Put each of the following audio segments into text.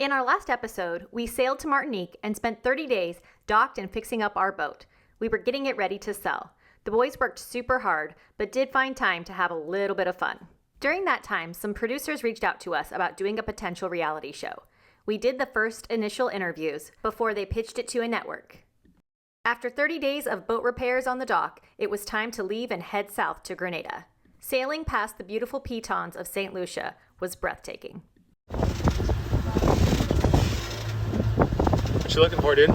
In our last episode, we sailed to Martinique and spent 30 days docked and fixing up our boat. We were getting it ready to sell. The boys worked super hard, but did find time to have a little bit of fun. During that time, some producers reached out to us about doing a potential reality show. We did the first initial interviews before they pitched it to a network. After 30 days of boat repairs on the dock, it was time to leave and head south to Grenada. Sailing past the beautiful Pitons of St. Lucia was breathtaking. What you looking for, dude?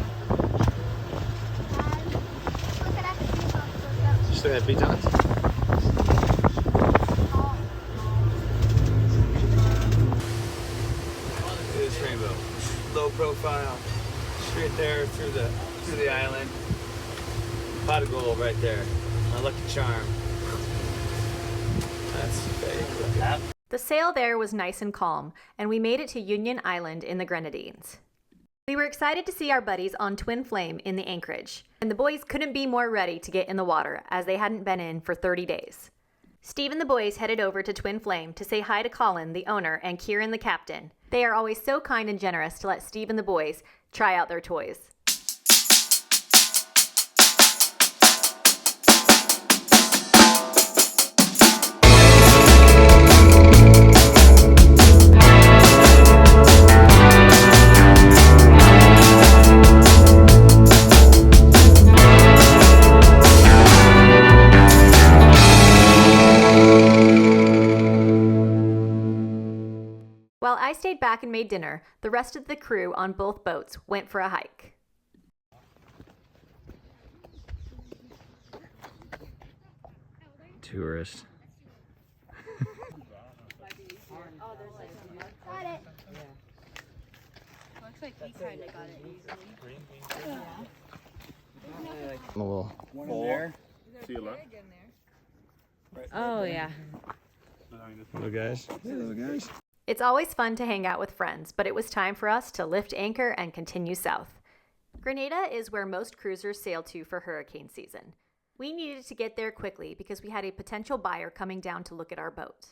Just looking at Pitons? This rainbow. Low profile. Straight there through the island. Pot of gold right there. My lucky charm. That's fake. Look at that. The sail there was nice and calm, and we made it to Union Island in the Grenadines. We were excited to see our buddies on Twin Flame in the anchorage, and the boys couldn't be more ready to get in the water as they hadn't been in for 30 days. Steve and the boys headed over to Twin Flame to say hi to Colin, the owner, and Kieran, the captain. They are always so kind and generous to let Steve and the boys try out their toys. While I stayed back and made dinner, the rest of the crew on both boats went for a hike. Tourist. Got it. Looks like he kind of got it easily. A little One in there. To your left. Oh, yeah. little guys. Hey, little guys. It's always fun to hang out with friends, but it was time for us to lift anchor and continue south. Grenada is where most cruisers sail to for hurricane season. We needed to get there quickly because we had a potential buyer coming down to look at our boat.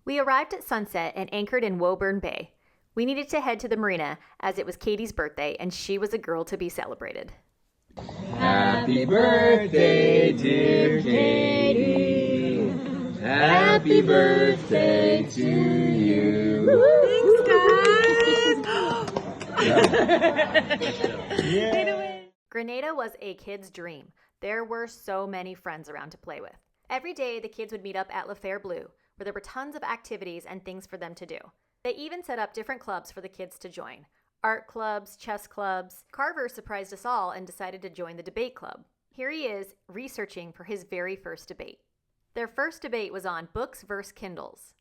We arrived at sunset and anchored in Woburn Bay. We needed to head to the marina as it was Katie's birthday and she was a girl to be celebrated. Happy birthday, dear Katie. Happy birthday to you. Grenada was a kid's dream. There were so many friends around to play with. Every day, the kids would meet up at La Faire Bleu, where there were tons of activities and things for them to do. They even set up different clubs for the kids to join. Art clubs, chess clubs. Carver surprised us all and decided to join the debate club. Here he is, researching for his very first debate. Their first debate was on books versus Kindles.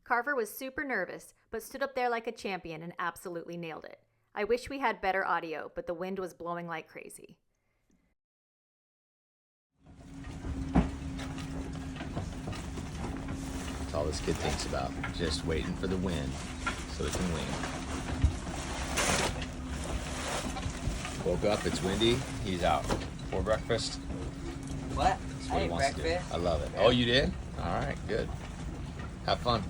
Carver was super nervous, but stood up there like a champion and absolutely nailed it. I wish we had better audio, but the wind was blowing like crazy. That's all this kid thinks about, just waiting for the wind so it can win. Woke up, it's windy, he's out. For breakfast. What? That's what I he ate wants to breakfast. do. I love it. Oh, you did? All right, good. Have fun.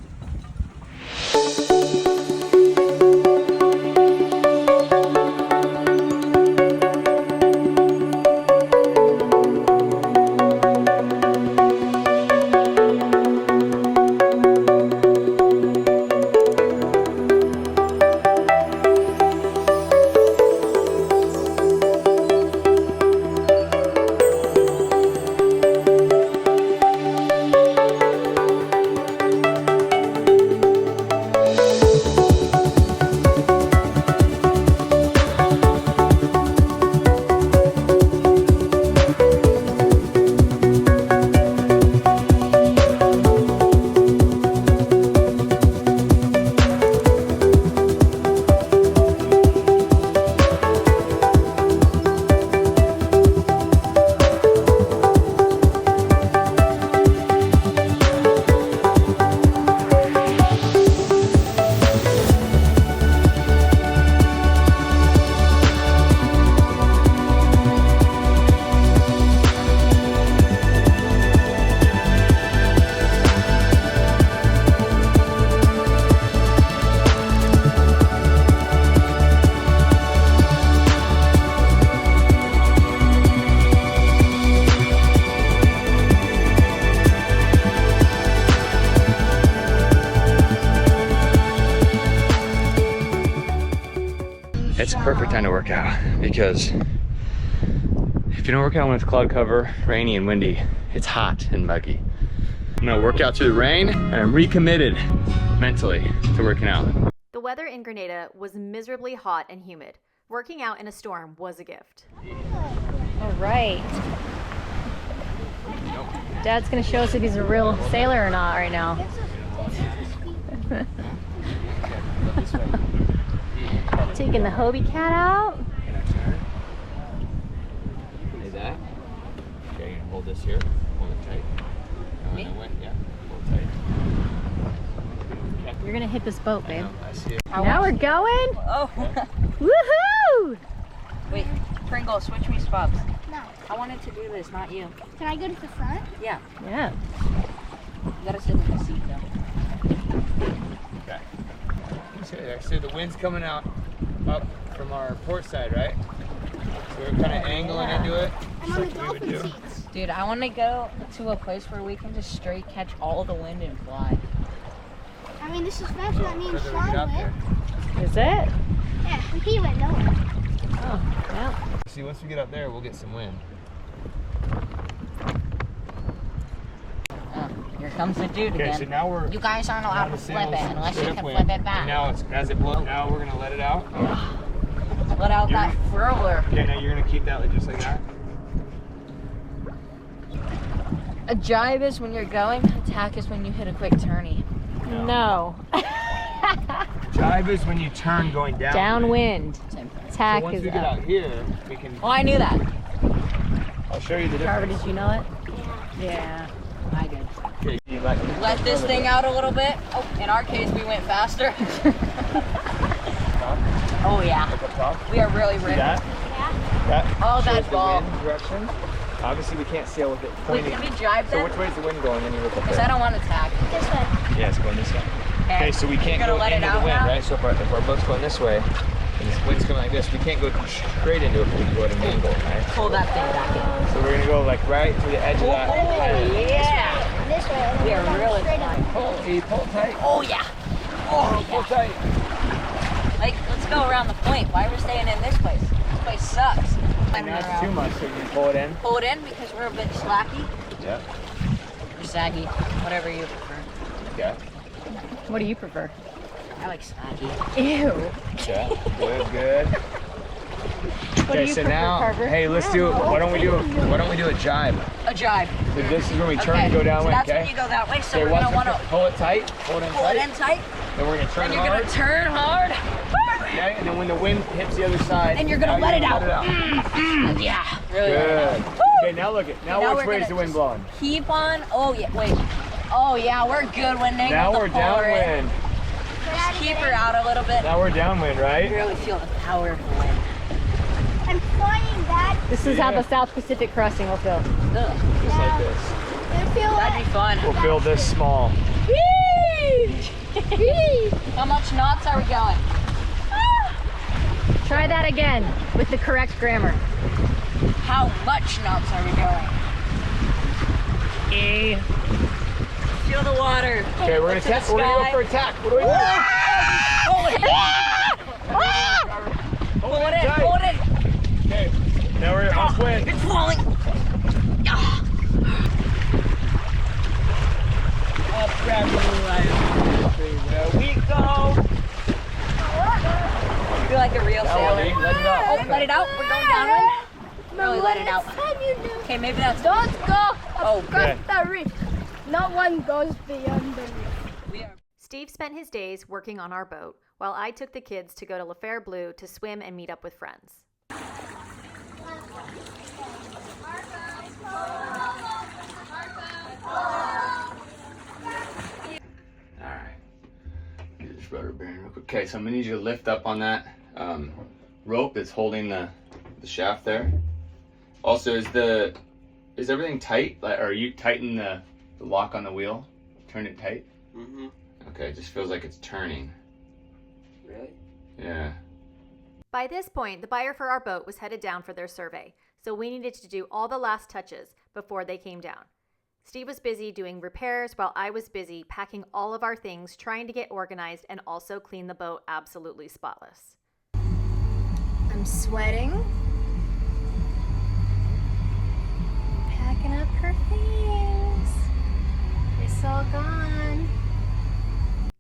it's a perfect time to work out because if you don't work out when it's cloud cover, rainy and windy, it's hot and muggy. I'm gonna work out through the rain and I'm recommitted mentally to working out. The weather in Grenada was miserably hot and humid. Working out in a storm was a gift. All right. Dad's gonna show us if he's a real sailor or not right now. Taking the Hobie Cat out. Like that. Okay, you can hold this here. Hold it tight. Yeah, hold tight. Okay. You're gonna hit this boat, babe. I see it. Now we're going. Oh. Woohoo! Wait, Pringle, switch me spots. No. I wanted to do this, not you. Can I go to the front? Yeah. Yeah. You gotta sit in the seat though. Okay. So the wind's coming out up from our port side, right? So we're kind of angling into it. I'm on the dolphin seats. Dude, I want to go to a place where we can just straight catch all the wind and fly. I mean, this is faster than me and Further we get out Sean went. there. Is it? Yeah, he went nowhere. Oh, well. See, once we get up there, we'll get some wind. Here comes the dude Okay, again. so now we're. You guys aren't allowed to flip it unless you straight can upwind. flip it back. And now it's as it blows. Now we're gonna let it out. Let out that furler. Okay, now you're gonna keep that just like that. A jibe is when you're going. Attack is when you hit a quick turny. No. Jibe is when you turn going down. Downwind. Same thing. So Tack once is we get up. out here, we can. Oh, I knew that. I'll show you the Carver, difference. did you know it? Yeah. I did. Okay, you let Let this thing out a little bit. Oh, in our case, we went faster. Oh yeah. Up top. We are really See ripped. that? That Oh, shows that the ball. wind direction. Obviously, we can't sail with it Wait, pointing. can we jibe So then? which way is the wind going? Then you look up Because I there. don't want to tack. This way. Yeah, it's going this way. Okay, so we can't You're go gonna let into it the out wind, now? right? So if our boat's going this way, and this wind's coming like this, we can't go straight into it, but we can go at an angle, right? Pull that thing back in. So we're gonna go like right to the edge of that. Oh yeah. This way. And then We are down really straight up. Pull tight. Oh yeah. Oh Pull yeah. tight. Like, let's go around the point. Why are we staying in this place? This place sucks. And now it's too much, so you can pull it in. Pull it in because we're a bit slacky Yeah. or saggy, whatever you prefer. Okay. What do you prefer? I like saggy. Ew. Okay. Good. What do Okay, you so prefer, now, Carver? hey, let's do. Why don't we do a jibe? A jibe. So this is when we turn Okay, and go so downwind. that's Okay. when you go that way. So Okay, we're watch gonna want it. to Pull it tight. Pull it in pull it tight. in tight. Then we're gonna turn And you're hard. gonna turn hard. Okay, and then when the wind hits the other side, And you're gonna now let it gonna out. Yeah. Really. Good. Okay, now look it. Now Now which we're way is gonna the wind just blowing? Keep on. Oh yeah. Wait. Oh yeah. We're good when they Now go we're to pull her in. downwind. Just keep her out a little bit. Now we're downwind, right? Really feel the power of the wind. I'm flying that. This is how the South Pacific crossing will feel. Ugh. Just like this. I feel That'd be fun. We'll feel this small. How much knots are we going? Try that again with the correct grammar. How much knots are we going? Feel the water. Okay, we're gonna Look to the test. We're gonna go sky. for attack. What do we do? Pull it in, pull it in. Okay, now we're off wind. It's falling. Up gravity line. There we go. I feel like a real Now, sailor. Lee, let it out. Oh, let it out. We're going downwind. Really let it out. Okay, maybe that's. Don't go Oh, Okay. the reef. No one goes beyond the reef. we are. Steve spent his days working on our boat, while I took the kids to go to La Faire Bleu to swim and meet up with friends. Alright. Get this rudder bearing real quick. Okay, so I'm gonna need you to lift up on that rope that's holding the shaft there. Also, is everything tight? Like, are you tighten the lock on the wheel? Turn it tight? Mm-hmm. Okay, it just feels like it's turning. Really? Yeah. By this point, the buyer for our boat was headed down for their survey, so we needed to do all the last touches before they came down. Steve was busy doing repairs while I was busy packing all of our things, trying to get organized and also clean the boat absolutely spotless. I'm sweating. Packing up her things. It's all gone.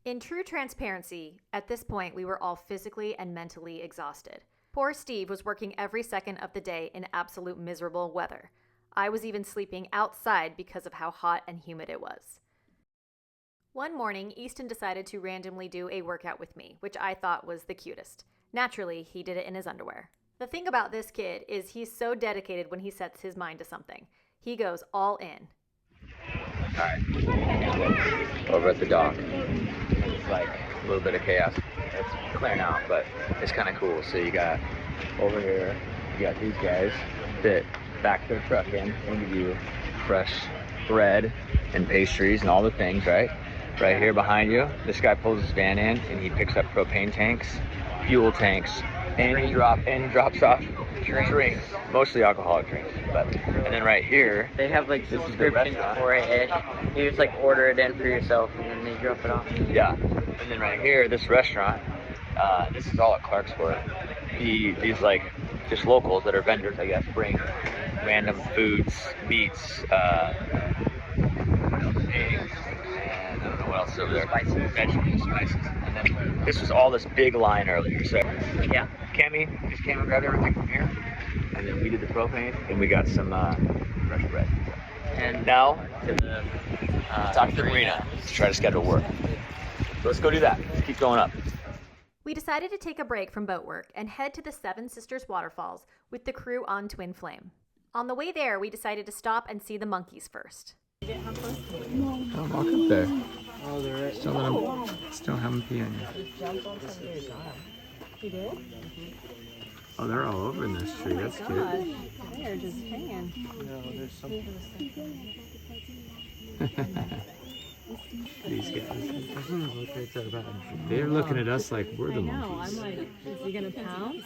In true transparency, at this point we were all physically and mentally exhausted. Poor Steve was working every second of the day in absolute miserable weather. I was even sleeping outside because of how hot and humid it was. One morning, Easton decided to randomly do a workout with me, which I thought was the cutest. Naturally, he did it in his underwear. The thing about this kid is he's so dedicated when he sets his mind to something. He goes all in. Alright, over at the dock. It's like a little bit of chaos. It's clearing out, but it's kind of cool. So you got over here, you got these guys that back their truck in and give you fresh bread and pastries and all the things, right? Right here behind you, this guy pulls his van in and he picks up propane tanks, fuel tanks, and he drops off drinks, mostly alcoholic drinks. And then right here, they have like this is the restaurant for it. You just like order it in for yourself and then they drop it off. Yeah, and then right here, this restaurant, this is all at Clarksport. These like just locals that are vendors, I guess, bring random foods, meats, eggs, and I don't know what else is over there. Spices. Vegetables, spices. And then this was all this big line earlier. So yeah, Cammy just came and grabbed everything from here. And then we did the propane and we got some fresh bread. And now to the talk to the marina to try to schedule work. So let's go do that. Let's keep going up. We decided to take a break from boat work and head to the Seven Sisters Waterfalls with the crew on Twin Flame. On the way there, we decided to stop and see the monkeys first. Don't walk up there. Oh, they're right. Still have them pee on you. You did? Oh, they're all over in this tree. That's cute. They're just hanging. No, there's something. These guys. They're looking at us like we're the monkeys. I'm like, is he gonna pounce?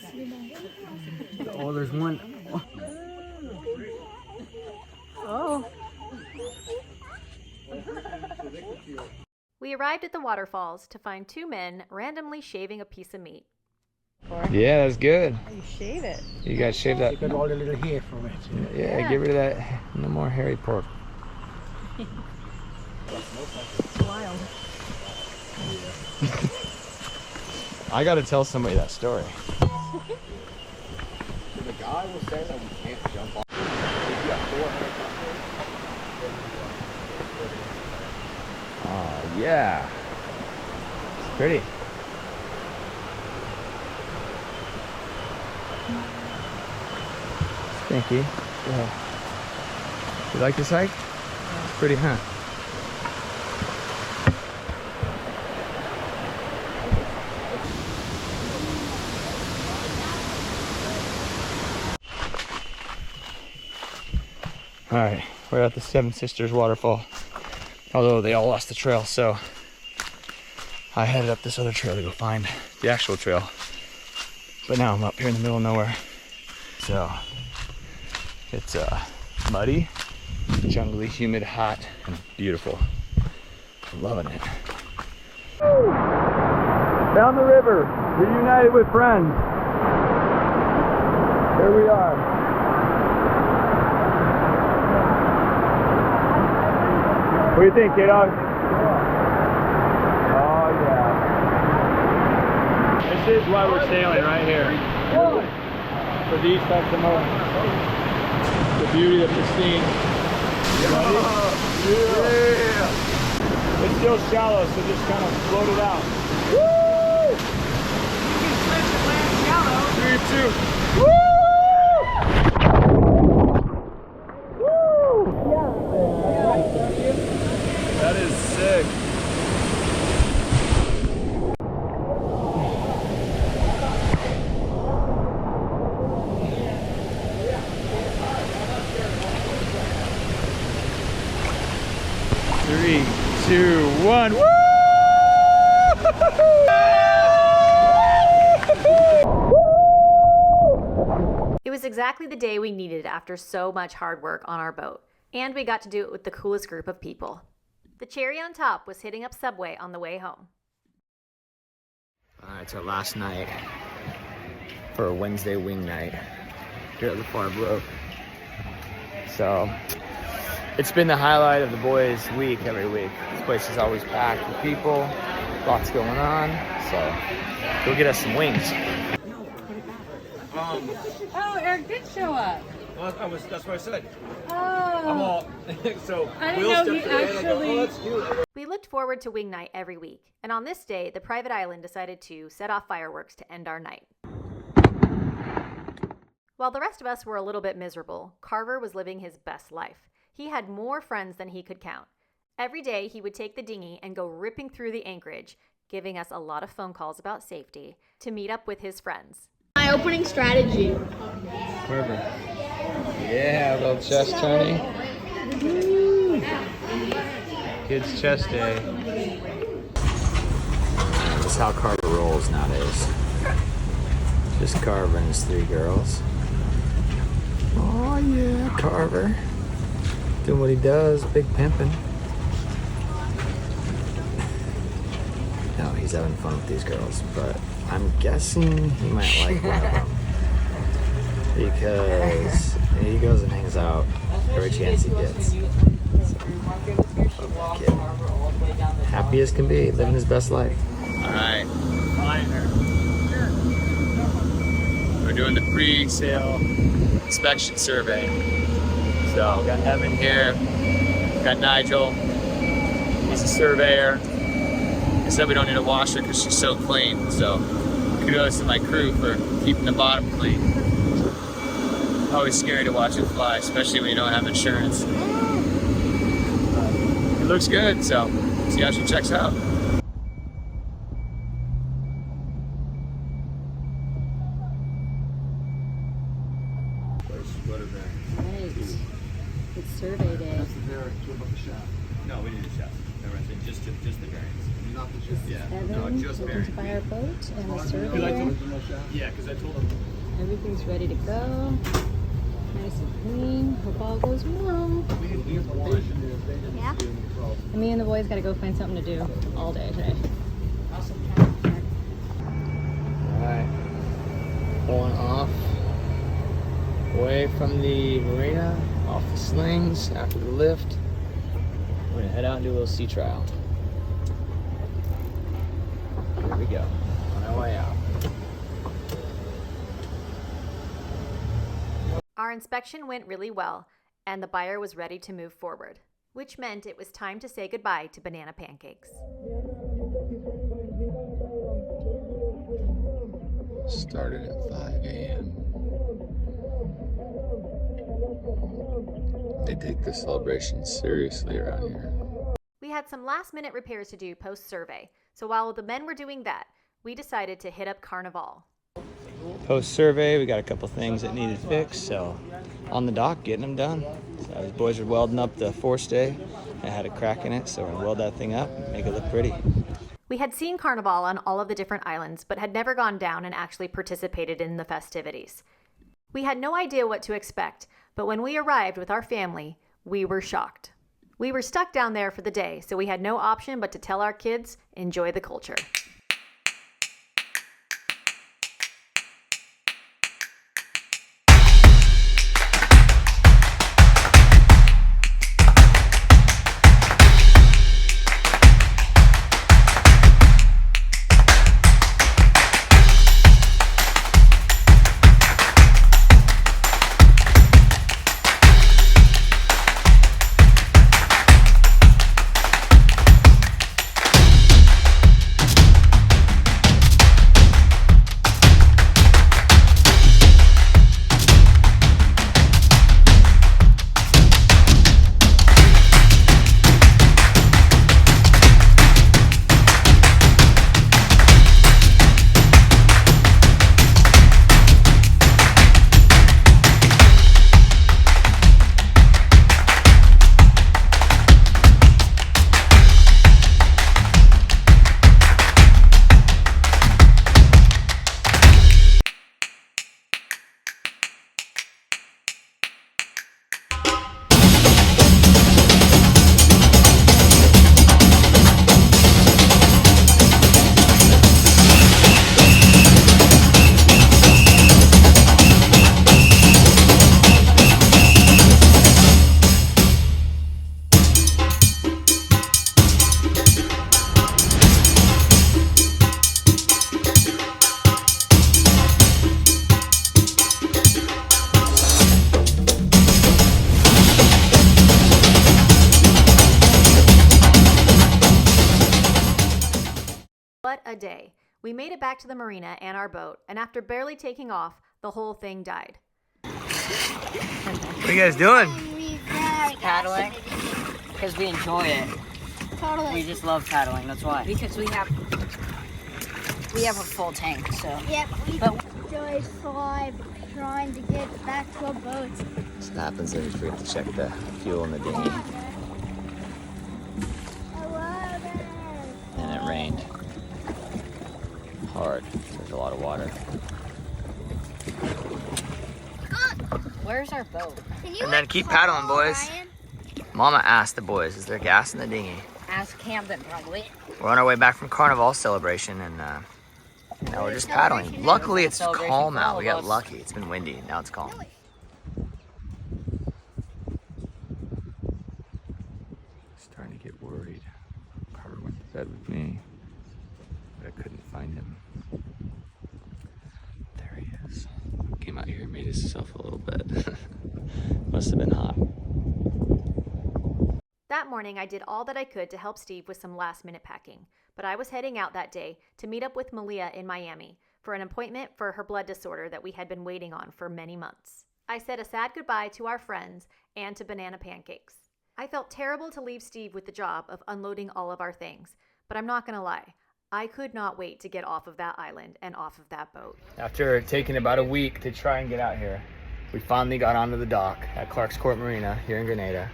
Oh, there's one. Oh. We arrived at the waterfalls to find two men randomly shaving a piece of meat. Yeah, that's good. You shave it. You guys shave that. Got all the little hair from it. Yeah, get rid of that. No more hairy pork. It's wild. I gotta tell somebody that story. The guy was saying that we can't jump on. Oh, yeah. It's pretty. Stinky. Yeah. You like this hike? It's pretty, huh? All right, we're at the Seven Sisters Waterfall. Although they all lost the trail, so I headed up this other trail to go find the actual trail. But now I'm up here in the middle of nowhere. So it's muddy, jungly, humid, hot, and beautiful. I'm loving it. Down the river, reunited with friends. Here we are. What do you think, kiddo? Oh, yeah. This is why we're sailing right here. For these types of moments. The beauty of the scene. You ready? Yeah. It's still shallow, so just kind of float it out. Woo! You can slip and land shallow. 3, 2. Woo! That is sick. Three, 2, 1. Woo! It was exactly the day we needed after so much hard work on our boat. And we got to do it with the coolest group of people. The cherry on top was hitting up Subway on the way home. It's our last night. for a Wednesday wing night here at the Far Brook. So it's been the highlight of the boys' week every week. This place is always packed with people, lots going on. So go get us some wings. Oh, Eric did show up. Well, that's what I said. Oh. I'm all, so I didn't know he actually. We looked forward to wing night every week, and on this day, the private island decided to set off fireworks to end our night. While the rest of us were a little bit miserable, Carver was living his best life. He had more friends than he could count. Every day, he would take the dinghy and go ripping through the anchorage, giving us a lot of phone calls about safety, to meet up with his friends. My opening strategy. Carver. Yeah, a little chest turning. Kids' chest day. That's how Carver rolls nowadays. Just Carver and his 3 girls. Oh yeah, Carver. Doing what he does, big pimpin'. No, he's having fun with these girls, but I'm guessing he might like one of them. Because he goes and hangs out every chance he gets. So, kid. Happy as can be, living his best life. Alright. We're doing the pre-sale inspection survey. So, we got Evan here, we got Nigel, he's a surveyor. He said we don't need a washer because she's so clean. So, kudos to my crew for keeping the bottom clean. Always scary to watch it fly, especially when you don't have insurance. It looks good, so see how she checks out. Right. It's survey day. No, we need a shaft. Just the bearings. Not the shaft. Yeah. Evan, No, just looking to buy our boat and the surveyor. Yeah, because I told him. Everything's ready to go. Nice and clean. Hope all goes well. Yeah? And me and the boys gotta go find something to do all day today. Alright. Pulling off. Away from the marina, off the slings after the lift. We're gonna head out and do a little sea trial. Here we go. On our way out. Our inspection went really well, and the buyer was ready to move forward, which meant it was time to say goodbye to Banana Pancakes. Started at 5 a.m. They take the celebration seriously around here. We had some last-minute repairs to do post-survey, so while the men were doing that, we decided to hit up Carnival. Post-survey, we got a couple things that needed fixed, so on the dock, getting them done. So these boys are welding up the forestay. It had a crack in it, so we're gonna weld that thing up and make it look pretty. We had seen Carnival on all of the different islands, but had never gone down and actually participated in the festivities. We had no idea what to expect, but when we arrived with our family, we were shocked. We were stuck down there for the day, so we had no option but to tell our kids, enjoy the culture. day. We made it back to the marina and our boat, and after barely taking off, the whole thing died. What are you guys doing? Paddling. Because we enjoy it. Totally. We just love paddling, that's why. Because we have a full tank, so. Yep, we enjoy trying to get back to our boats. This happens if we forget to check the fuel in the dinghy. I love it. And it rained hard. There's a lot of water. Where's our boat? And then keep paddling, boys. Mama asked the boys, is there gas in the dinghy? Ask Kamden, probably. We're on our way back from Carnival celebration, and now we're just paddling. Luckily, it's calm out. We got lucky. It's been windy. Now it's calm. Starting to get worried. Carver went to bed with me, but I couldn't find him. There he is. Came out here and made himself a little bed. Must have been hot. That morning, I did all that I could to help Steve with some last-minute packing, but I was heading out that day to meet up with Malia in Miami for an appointment for her blood disorder that we had been waiting on for many months. I said a sad goodbye to our friends and to Banana Pancakes. I felt terrible to leave Steve with the job of unloading all of our things, but I'm not going to lie. I could not wait to get off of that island and off of that boat. After taking about a week to try and get out here, we finally got onto the dock at Clark's Court Marina here in Grenada.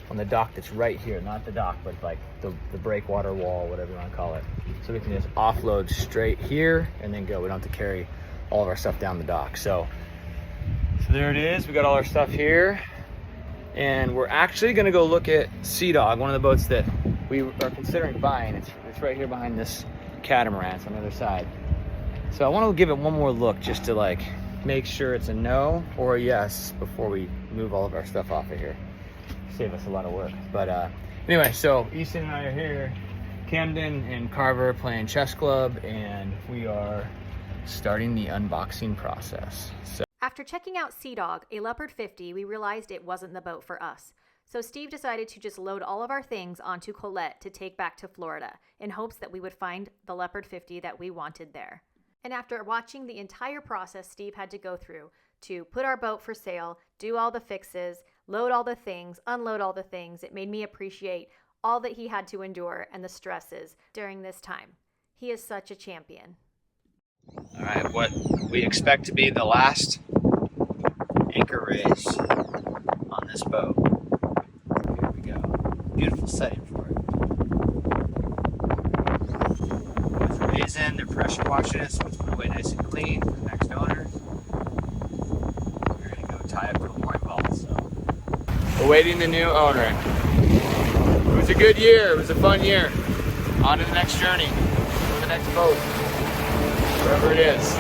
On the dock that's right here, not the dock, but like the breakwater wall, whatever you want to call it. So we can just offload straight here and then go. We don't have to carry all of our stuff down the dock. So there it is. We got all our stuff here. And we're actually gonna go look at Sea Dog, one of the boats that we are considering buying. It's right here behind this catamaran. It's on the other side. So I want to give it one more look just to like make sure it's a no or a yes before we move all of our stuff off of here. Save us a lot of work. But anyway, so Easton and I are here. Kamden and Carver playing chess club, and we are starting the unboxing process. So After checking out Sea Dog, a Leopard 50, we realized it wasn't the boat for us. So Steve decided to just load all of our things onto Colette to take back to Florida in hopes that we would find the Leopard 50 that we wanted there. And after watching the entire process Steve had to go through to put our boat for sale, do all the fixes, load all the things, unload all the things, it made me appreciate all that he had to endure and the stresses during this time. He is such a champion. all right, what we expect to be the last anchor raise on this boat. Here we go. Beautiful setting for it. Boys are raising, they're pressure washing it, so it's put away nice and clean for the next owner. We're gonna go tie up to a mooring ball. So awaiting the new owner. It was a good year. It was a fun year. On to the next journey. To the next boat. Wherever it is.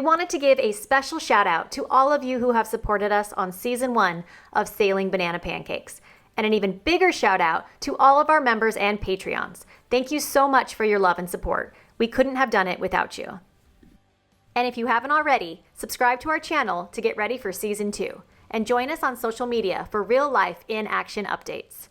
we wanted to give a special shout out to all of you who have supported us on Season 1 of Sailing Banana Pancakes. And an even bigger shout out to all of our members and Patreons. Thank you so much for your love and support. We couldn't have done it without you. And if you haven't already, subscribe to our channel to get ready for Season 2. And join us on social media for real-life in-action updates.